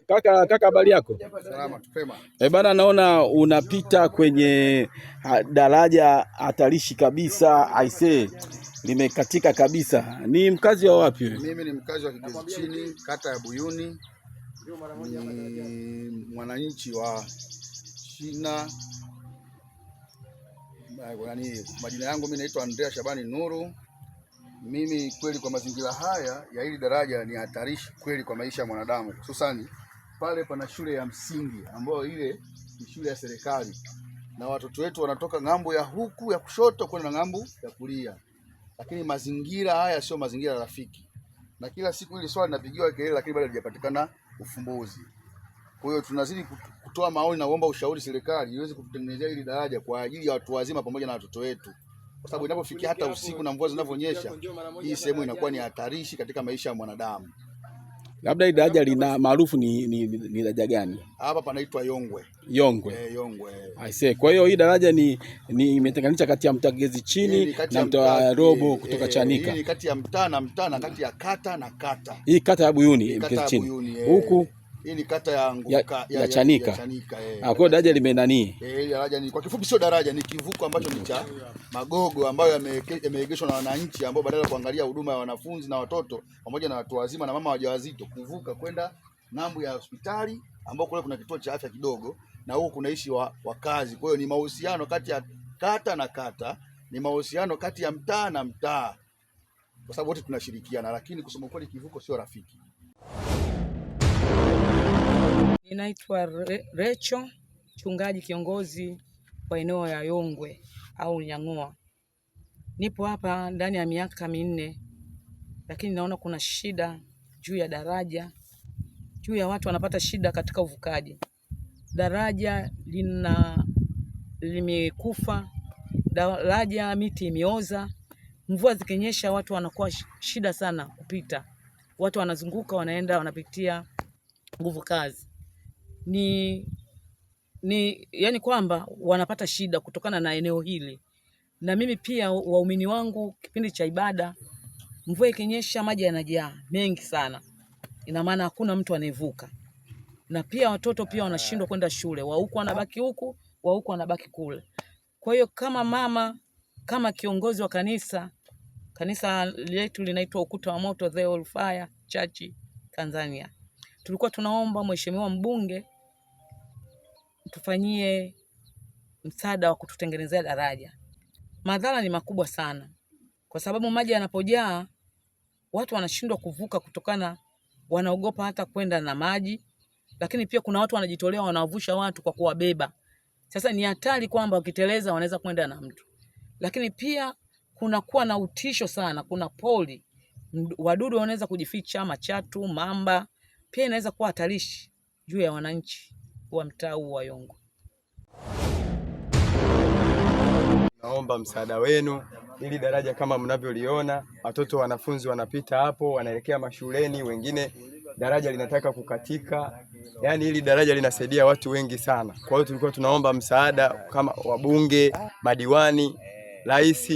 Kaka habari yako? Salama tupema. Bana, naona unapita kwenye daraja hatarishi kabisa, aisee, limekatika kabisa. Ni mkazi wa wapi wewe? Mimi ni mkazi wa Kigezi Chini, kata ya Buyuni. Ni mwananchi wa China. Majina yangu mimi naitwa Andrea Shabani Nuru. Mimi kweli kwa mazingira haya ya hili daraja ni hatarishi kweli kwa maisha ya mwanadamu, hususani pale pana shule ya msingi ambayo ile ni shule ya serikali, na watoto wetu wanatoka ng'ambo ya huku ya kushoto kwenda ng'ambo ya kulia, lakini mazingira haya sio mazingira rafiki, na kila siku hili swali linapigiwa kelele, lakini bado halijapatikana ufumbuzi. Kwa hiyo tunazidi kutoa maoni na kuomba ushauri serikali iweze kututengenezea hili daraja kwa ajili ya watu wazima pamoja na watoto wetu, kwa sababu inapofikia hata usiku na mvua zinavyonyesha, hii sehemu inakuwa ni hatarishi katika maisha ya mwanadamu. Labda hili daraja lina maarufu ni daraja gani? Hapa panaitwa Yongwe. Yongwe. Yongwe. I see. Kwa hiyo hii daraja ni imetenganisha kati ya mtaa Kigezi Chini na mtaa Robo kutoka Chanika. Hii ni kati ya mtaa na mtaa na kati ya kata na kata. Hii kata ya Buyuni Kigezi Chini. Huku hii ni kata ya Chanika. Kwa hiyo daraja limenani? Daraja ni kwa kifupi sio daraja, ni kivuko ambacho ni cha magogo ambayo yameegeshwa na wananchi ambao badala ya kuangalia huduma ya wanafunzi na watoto pamoja na watu wazima na mama wajawazito kuvuka kwenda ng'ambo ya hospitali ambao kule kuna kituo cha afya kidogo na huko kunaishi wakazi. Kwa hiyo ni mahusiano kati ya kata na kata, ni mahusiano kati ya mtaa na mtaa, kwa sababu wote tunashirikiana, lakini kusema kweli kivuko sio rafiki. Ninaitwa Recho, mchungaji kiongozi wa eneo ya Yongwe au Nyang'oa. Nipo hapa ndani ya miaka 4, lakini naona kuna shida juu ya daraja, juu ya watu wanapata shida katika uvukaji. Daraja limekufa, daraja miti imeoza, mvua zikinyesha watu wanakuwa shida sana kupita. Watu wanazunguka wanaenda wanapitia nguvu kazi. Yani kwamba wanapata shida kutokana na eneo hili. Na mimi pia waumini wangu kipindi cha ibada, mvua ikinyesha maji yanajaa mengi sana. Ina maana hakuna mtu anayevuka. Na pia watoto pia wanashindwa kwenda shule. Wa huku wanabaki huku, wa huku wanabaki kule. Kwa hiyo kama mama, kama kiongozi wa kanisa letu linaitwa Ukuta wa Moto The All Fire Church Tanzania, tulikuwa tunaomba mheshimiwa mbunge tufanyie msaada wa kututengenezea daraja. Madhara ni makubwa sana, kwa sababu maji yanapojaa watu wanashindwa kuvuka kutokana, wanaogopa hata kwenda na maji, lakini pia kuna watu wanajitolea wanawavusha watu kwa kuwabeba. Sasa ni hatari kwamba ukiteleza wanaweza kwenda na mtu, lakini pia kuna kuwa na utisho sana, kuna poli, wadudu wanaweza kujificha, machatu, mamba, pia inaweza kuwa hatarishi juu ya wananchi wa mtaa wa Yongwe. Naomba msaada wenu ili daraja kama mnavyoliona, watoto wanafunzi wanapita hapo wanaelekea mashuleni, wengine daraja linataka kukatika. Yaani hili daraja linasaidia watu wengi sana. Kwa hiyo tulikuwa tunaomba msaada kama wabunge, madiwani, rais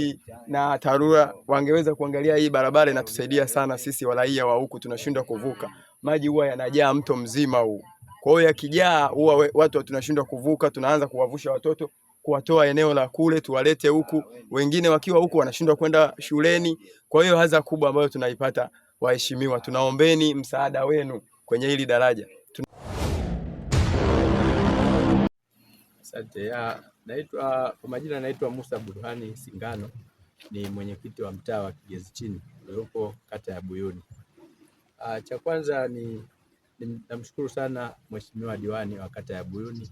na TARURA wangeweza kuangalia hii barabara, inatusaidia sana sisi raia wa huku, tunashindwa kuvuka. Maji huwa yanajaa mto mzima huu. Kwa hiyo yakijaa huwa watu tunashindwa kuvuka, tunaanza kuwavusha watoto, kuwatoa eneo la kule tuwalete huku, wengine wakiwa huku wanashindwa kwenda shuleni. Kwa hiyo hadha kubwa ambayo tunaipata, waheshimiwa, tunaombeni msaada wenu kwenye hili daraja. Asante. Kwa majina naitwa Musa Burhani Singano, ni mwenyekiti wa mtaa wa Kigezi Chini uliopo kata ya Buyuni. Cha kwanza namshukuru sana mheshimiwa diwani wa kata ya Buyuni,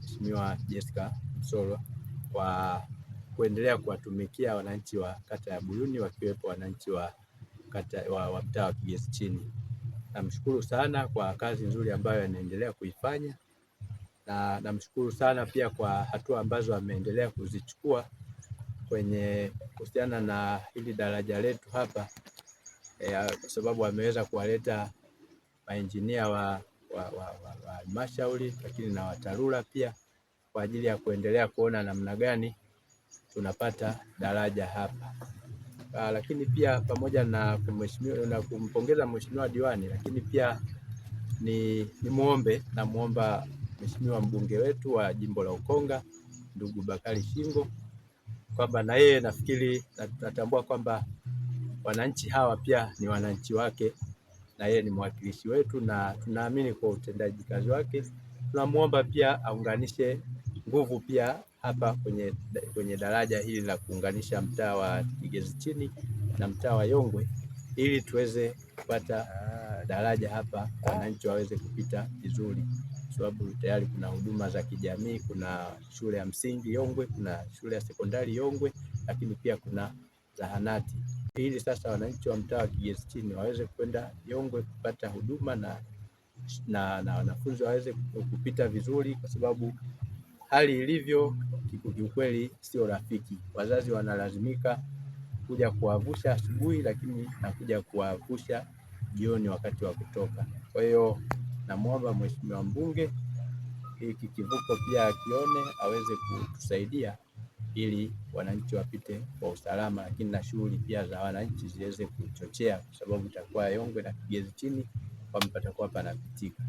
Mheshimiwa Jessica Msolwa, kwa kuendelea kuwatumikia wananchi wa kata ya Buyuni, wakiwepo wananchi wa mtaa wa Kigezi Chini. Namshukuru sana kwa kazi nzuri ambayo anaendelea kuifanya, na namshukuru sana pia kwa hatua ambazo ameendelea kuzichukua kwenye kuhusiana na hili daraja letu hapa, kwa sababu ameweza kuwaleta mainjinia wa halmashauri, lakini na wa TARURA pia kwa ajili ya kuendelea kuona namna gani tunapata daraja hapa. Lakini pia pamoja na kumpongeza mheshimiwa diwani, lakini pia namuomba Mheshimiwa mbunge wetu wa jimbo la Ukonga ndugu Bakari Shingo kwamba na yeye nafikiri natambua kwamba wananchi hawa pia ni wananchi wake na yeye ni mwakilishi wetu, na tunaamini kwa utendaji kazi wake. Tunamuomba pia aunganishe nguvu pia hapa kwenye daraja hili la kuunganisha mtaa wa Kigezi Chini na mtaa wa Yongwe ili tuweze kupata daraja hapa, wananchi waweze kupita vizuri, sababu tayari kuna huduma za kijamii, kuna shule ya msingi Yongwe, kuna shule ya sekondari Yongwe, lakini pia kuna zahanati. Ili sasa wananchi wa mtaa wa Kigezi Chini waweze kwenda Yongwe kupata huduma na wanafunzi waweze kupita vizuri, kwa sababu hali ilivyo kiukweli sio rafiki. Wazazi wanalazimika kuja kuwavusha asubuhi, lakini na kuja kuwavusha jioni wakati wa kutoka. Kwa hiyo namuomba Mheshimiwa mbunge hiki kivuko pia akione aweze kutusaidia ili wananchi wapite kwa usalama, lakini na shughuli pia za wananchi ziweze kuchochea, kwa sababu itakuwa Yongwe na Kigezi Chini patakuwa panapitika.